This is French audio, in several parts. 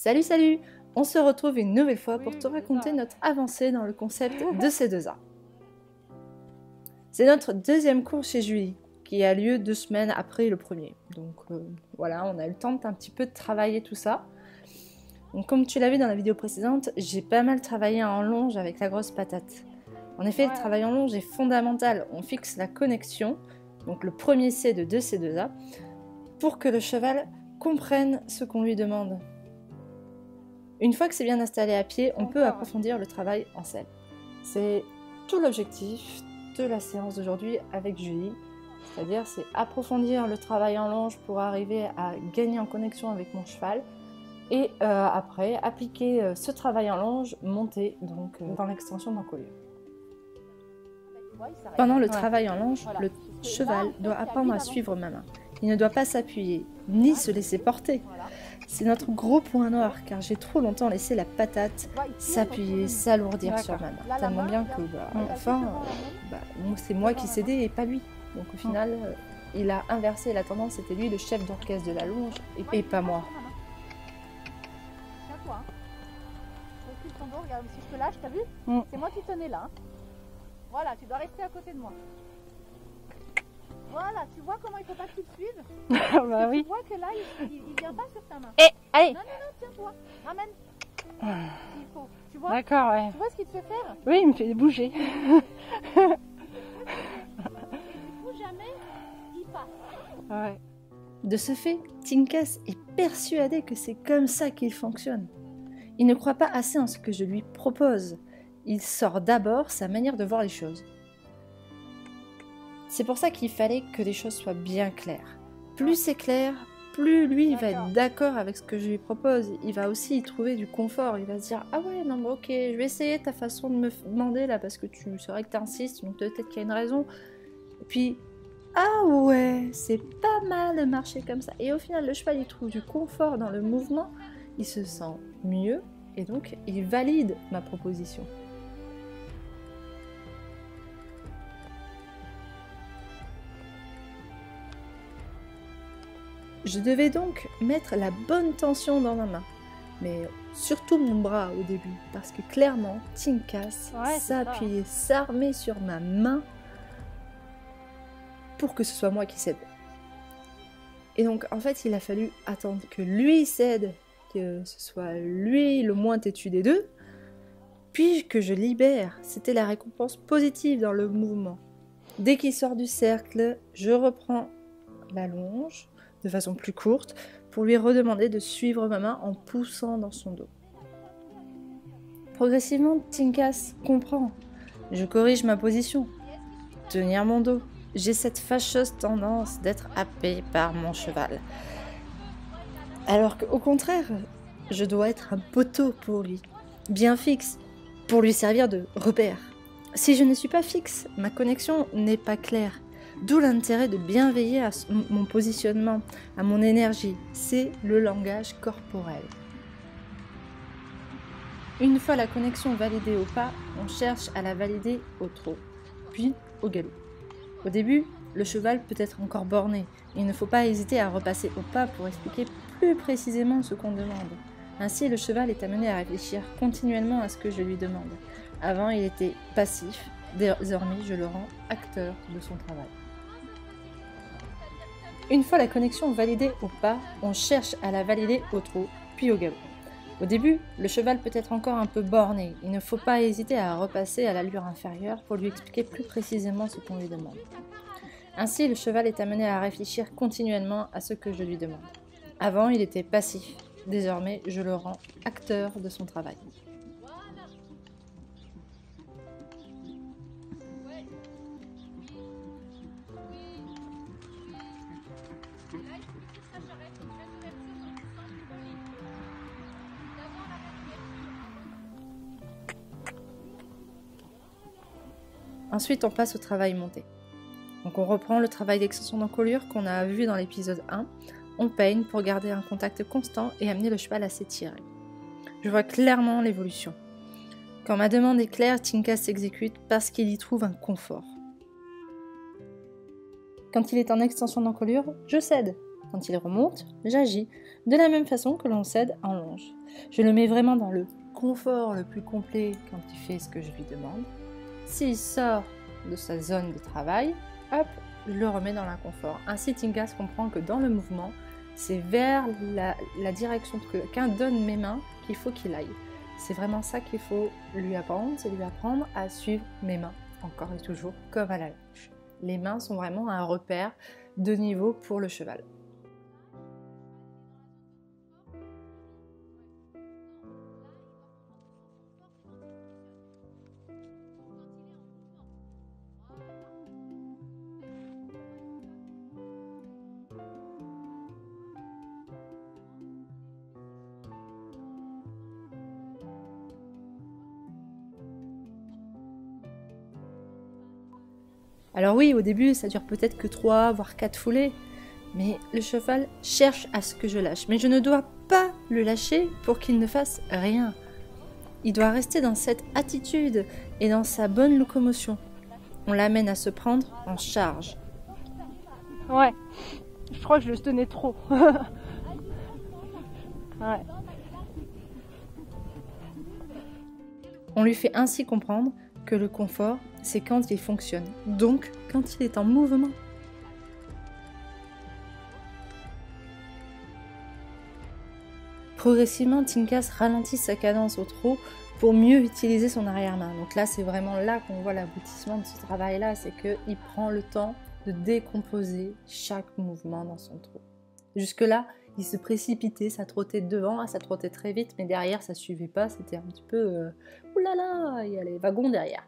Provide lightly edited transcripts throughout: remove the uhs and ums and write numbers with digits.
Salut salut! On se retrouve une nouvelle fois pour te raconter notre avancée dans le concept de C2A. C'est notre deuxième cours chez Julie, qui a lieu 2 semaines après le premier. Donc voilà, on a eu le temps d'un petit peu de travailler tout ça. Donc, comme tu l'as vu dans la vidéo précédente, j'ai pas mal travaillé en longe avec la grosse patate. En effet, le travail en longe est fondamental. On fixe la connexion, donc le premier C de 2C2A, pour que le cheval comprenne ce qu'on lui demande. Une fois que c'est bien installé à pied, on peut approfondir le travail en selle. C'est tout l'objectif de la séance d'aujourd'hui avec Julie. C'est-à-dire, c'est approfondir le travail en longe pour arriver à gagner en connexion avec mon cheval. Et après, appliquer ce travail en longe, monter donc, dans l'extension d'encolure. Pendant le travail en longe, le cheval doit apprendre à suivre ma main. Il ne doit pas s'appuyer, ni se laisser porter. C'est notre gros point noir, car j'ai trop longtemps laissé la patate s'appuyer, s'alourdir sur ma main. Tellement bien que, à la fin, c'est moi qui cédais et pas lui. Donc au final, il a inversé la tendance, c'était lui le chef d'orchestre de la longe et pas moi. Tiens-toi, recule ton dos, regarde, si je te lâche, t'as vu? C'est moi qui tenais là. Voilà, tu dois rester à côté de moi. Voilà, tu vois comment il faut pas que tu te suives? Bah oui. Tu vois que là, il vient pas sur ta main. Eh, allez. Non, tiens-toi, ramène. Il faut, tu vois? D'accord, ouais. Tu vois ce qu'il te fait faire? Oui, il me fait bouger. Et du coup, jamais, il passe. Ouais. De ce fait, Tinkas est persuadé que c'est comme ça qu'il fonctionne. Il ne croit pas assez en ce que je lui propose. Il sort d'abord sa manière de voir les choses. C'est pour ça qu'il fallait que les choses soient bien claires. Plus c'est clair, plus lui il va être d'accord avec ce que je lui propose. Il va aussi y trouver du confort. Il va se dire « Ah ouais, non mais ok, je vais essayer ta façon de me demander là parce que c'est vrai que tu insistes, donc peut-être qu'il y a une raison. » Et puis « Ah ouais, c'est pas mal de marcher comme ça. » Et au final, le cheval il trouve du confort dans le mouvement, il se sent mieux et donc il valide ma proposition. Je devais donc mettre la bonne tension dans ma main, mais surtout mon bras au début, parce que clairement, Tinkas s'appuyait, s'armait sur ma main pour que ce soit moi qui cède. Et donc, en fait, il a fallu attendre que lui cède, que ce soit lui le moins têtu des deux, puis que je libère. C'était la récompense positive dans le mouvement. Dès qu'il sort du cercle, je reprends la longe, de façon plus courte, pour lui redemander de suivre ma main en poussant dans son dos. Progressivement, Tinkas comprend. Je corrige ma position. Tenir mon dos. J'ai cette fâcheuse tendance d'être happée par mon cheval. Alors qu'au contraire, je dois être un poteau pour lui, bien fixe, pour lui servir de repère. Si je ne suis pas fixe, ma connexion n'est pas claire. D'où l'intérêt de bien veiller à mon positionnement, à mon énergie. C'est le langage corporel. Une fois la connexion validée au pas, on cherche à la valider au trot, puis au galop. Au début, le cheval peut être encore borné. Il ne faut pas hésiter à repasser au pas pour expliquer plus précisément ce qu'on demande. Ainsi, le cheval est amené à réfléchir continuellement à ce que je lui demande. Avant, il était passif. Désormais, je le rends acteur de son travail. Une fois la connexion validée au pas, on cherche à la valider au trot, puis au galop. Au début, le cheval peut être encore un peu borné. Il ne faut pas hésiter à repasser à l'allure inférieure pour lui expliquer plus précisément ce qu'on lui demande. Ainsi, le cheval est amené à réfléchir continuellement à ce que je lui demande. Avant, il était passif. Désormais, je le rends acteur de son travail. Ensuite, on passe au travail monté. Donc on reprend le travail d'extension d'encolure qu'on a vu dans l'épisode 1. On peigne pour garder un contact constant et amener le cheval à s'étirer. Je vois clairement l'évolution. Quand ma demande est claire, Tinkas s'exécute parce qu'il y trouve un confort. Quand il est en extension d'encolure, je cède. Quand il remonte, j'agis, de la même façon que l'on cède en longe. Je le mets vraiment dans le confort le plus complet quand il fait ce que je lui demande. S'il sort de sa zone de travail, hop, je le remets dans l'inconfort. Ainsi, Tinkas comprend que dans le mouvement, c'est vers la direction que qu'un donne mes mains qu'il faut qu'il aille. C'est vraiment ça qu'il faut lui apprendre, c'est lui apprendre à suivre mes mains, encore et toujours, comme à la longe. Les mains sont vraiment un repère de niveau pour le cheval. Alors oui, au début, ça dure peut-être que 3, voire 4 foulées, mais le cheval cherche à ce que je lâche. Mais je ne dois pas le lâcher pour qu'il ne fasse rien. Il doit rester dans cette attitude et dans sa bonne locomotion. On l'amène à se prendre en charge. Ouais, je crois que je le tenais trop. Ouais. On lui fait ainsi comprendre que le confort, c'est quand il fonctionne, donc quand il est en mouvement. Progressivement, Tinkas ralentit sa cadence au trot pour mieux utiliser son arrière-main. Donc là, c'est vraiment là qu'on voit l'aboutissement de ce travail-là, c'est qu'il prend le temps de décomposer chaque mouvement dans son trot. Jusque-là, il se précipitait, ça trottait devant, ça trottait très vite, mais derrière, ça suivait pas, c'était un petit peu oulala, il y a les wagons derrière.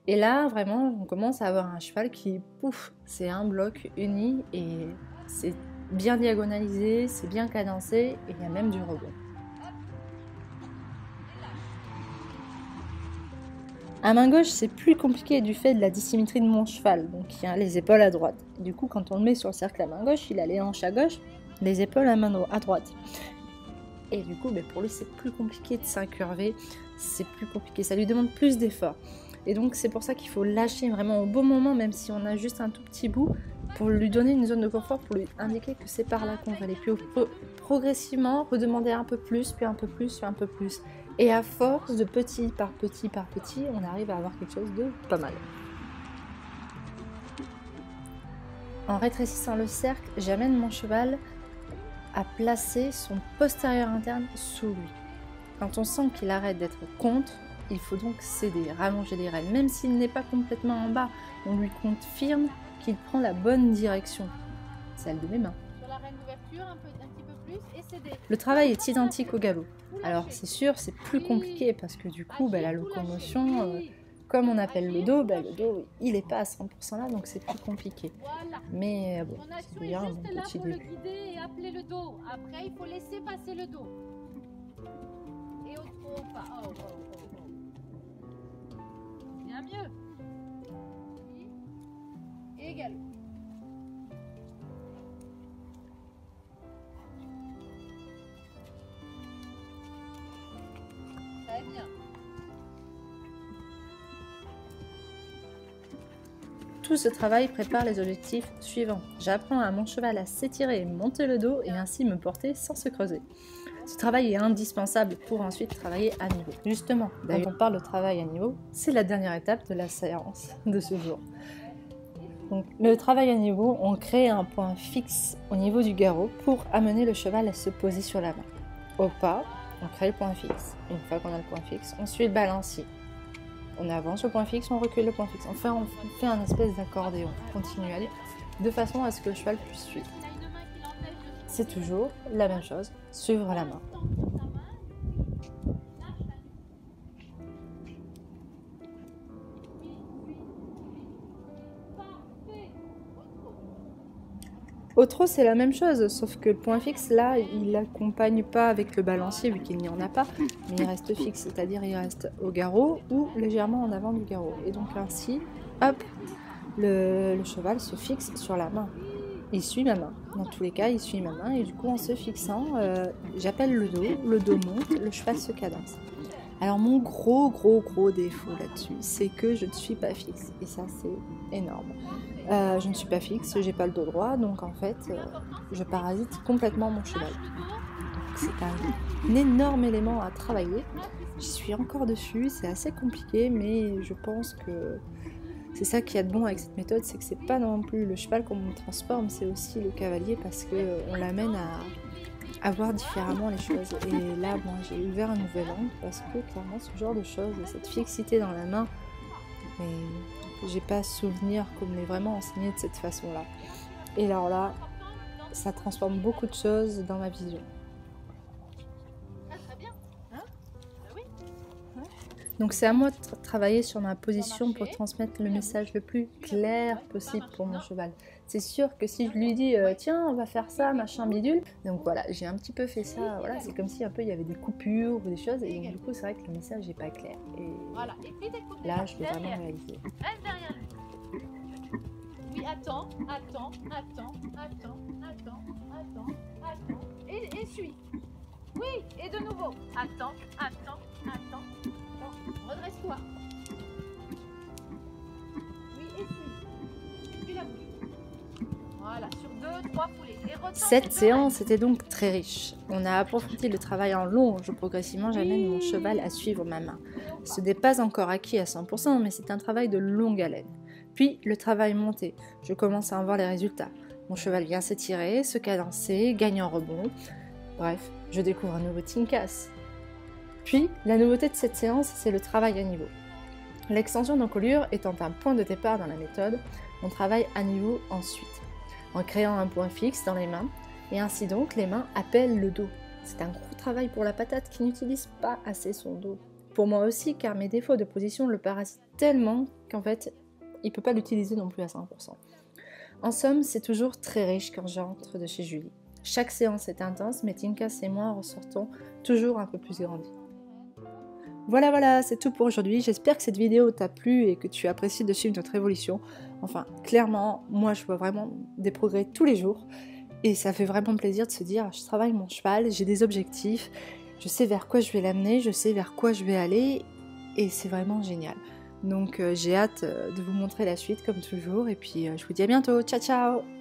Et là, vraiment, on commence à avoir un cheval qui, pouf, c'est un bloc uni et c'est bien diagonalisé, c'est bien cadencé et il y a même du rebond. À main gauche, c'est plus compliqué du fait de la dissymétrie de mon cheval, donc il a les épaules à droite. Du coup, quand on le met sur le cercle à main gauche, il a les hanches à gauche, les épaules à droite. Et du coup, pour lui, c'est plus compliqué de s'incurver, c'est plus compliqué, ça lui demande plus d'efforts. Et donc c'est pour ça qu'il faut lâcher vraiment au bon moment, même si on a juste un tout petit bout, pour lui donner une zone de confort, pour lui indiquer que c'est par là qu'on va aller. Puis progressivement, redemander un peu plus, puis un peu plus, puis un peu plus. Et à force de petit par petit par petit, on arrive à avoir quelque chose de pas mal. En rétrécissant le cercle, j'amène mon cheval à placer son postérieur interne sous lui. Quand on sent qu'il arrête d'être contre, il faut donc céder, rallonger les rênes. Même s'il n'est pas complètement en bas, on lui confirme qu'il prend la bonne direction, celle de mes mains. Sur la reine d'ouverture, un petit peu plus, et céder. Le travail est identique au galop. Alors c'est sûr, c'est plus compliqué parce que du coup, la locomotion, comme on appelle le dos, il n'est pas à 100% là, donc c'est plus compliqué. Mais bon, c'est bien un bon petit début. Et appeler le dos. Après, il faut laisser passer le dos. Et au trot, pas. Bien mieux. Et galop. Très bien. Tout ce travail prépare les objectifs suivants. J'apprends à mon cheval à s'étirer et monter le dos et ainsi me porter sans se creuser. Ce travail est indispensable pour ensuite travailler à niveau. Justement, quand on parle de travail à niveau, c'est la dernière étape de la séance de ce jour. Donc, le travail à niveau, on crée un point fixe au niveau du garrot pour amener le cheval à se poser sur la main. Au pas, on crée le point fixe. Une fois qu'on a le point fixe, on suit le balancier. On avance le point fixe, on recule le point fixe. Enfin, on fait un espèce d'accordéon continuel de façon à ce que le cheval puisse suivre. C'est toujours la même chose, suivre la main. Au trot, c'est la même chose, sauf que le point fixe, là, il n'accompagne pas avec le balancier, vu qu'il n'y en a pas, mais il reste fixe, c'est-à-dire il reste au garrot ou légèrement en avant du garrot. Et donc ainsi, hop, le cheval se fixe sur la main. Il suit ma main. Dans tous les cas, il suit ma main et du coup, en se fixant, j'appelle le dos monte, le cheval se cadence. Alors mon gros défaut là-dessus, c'est que je ne suis pas fixe. Et ça c'est énorme. Je ne suis pas fixe, j'ai pas le dos droit, donc en fait je parasite complètement mon cheval. C'est un énorme élément à travailler. J'y suis encore dessus, c'est assez compliqué, mais je pense que c'est ça qui est de bon avec cette méthode, c'est que c'est pas non plus le cheval qu'on transforme, c'est aussi le cavalier parce qu'on l'amène à voir différemment les choses. Et là, moi, j'ai ouvert un nouvel angle parce que clairement, ce genre de choses, cette fixité dans la main, mais j'ai pas souvenir qu'on me l'ait vraiment enseigné de cette façon-là. Et alors là, ça transforme beaucoup de choses dans ma vision. Donc c'est à moi de travailler sur ma position pour transmettre le message le plus clair possible pour mon cheval. C'est sûr que si je lui dis tiens on va faire ça, machin bidule, donc voilà, j'ai un petit peu fait ça, voilà, c'est comme si un peu il y avait des coupures ou des choses, et donc du coup c'est vrai que le message n'est pas clair. Et là je l'ai vraiment réalisé. Reste derrière lui. Oui, attends. Et suis. Oui, et de nouveau. Attends. Redresse-toi. Oui, et suis. Puis la bouche. Voilà, sur 2-3 foulées. Cette séance était donc très riche. On a approfondi le travail en longe. Progressivement, j'amène mon cheval à suivre ma main. Ce n'est pas encore acquis à 100%, mais c'est un travail de longue haleine. Puis, le travail monté. Je commence à en voir les résultats. Mon cheval vient s'étirer, se cadencer, gagne en rebond. Bref, je découvre un nouveau Tinkas. Puis, la nouveauté de cette séance, c'est le travail à niveau. L'extension d'encolure étant un point de départ dans la méthode, on travaille à niveau ensuite, en créant un point fixe dans les mains, et ainsi donc les mains appellent le dos. C'est un gros travail pour la patate qui n'utilise pas assez son dos. Pour moi aussi, car mes défauts de position le parasitent tellement qu'en fait, il ne peut pas l'utiliser non plus à 100%. En somme, c'est toujours très riche quand j'entre de chez Julie. Chaque séance est intense, mais Tinkas et moi ressortons toujours un peu plus grandis. Voilà, c'est tout pour aujourd'hui. J'espère que cette vidéo t'a plu et que tu apprécies de suivre notre évolution. Enfin, clairement, moi je vois vraiment des progrès tous les jours. Et ça fait vraiment plaisir de se dire, je travaille mon cheval, j'ai des objectifs, je sais vers quoi je vais l'amener, je sais vers quoi je vais aller. Et c'est vraiment génial. Donc j'ai hâte de vous montrer la suite comme toujours. Et puis je vous dis à bientôt. Ciao, ciao!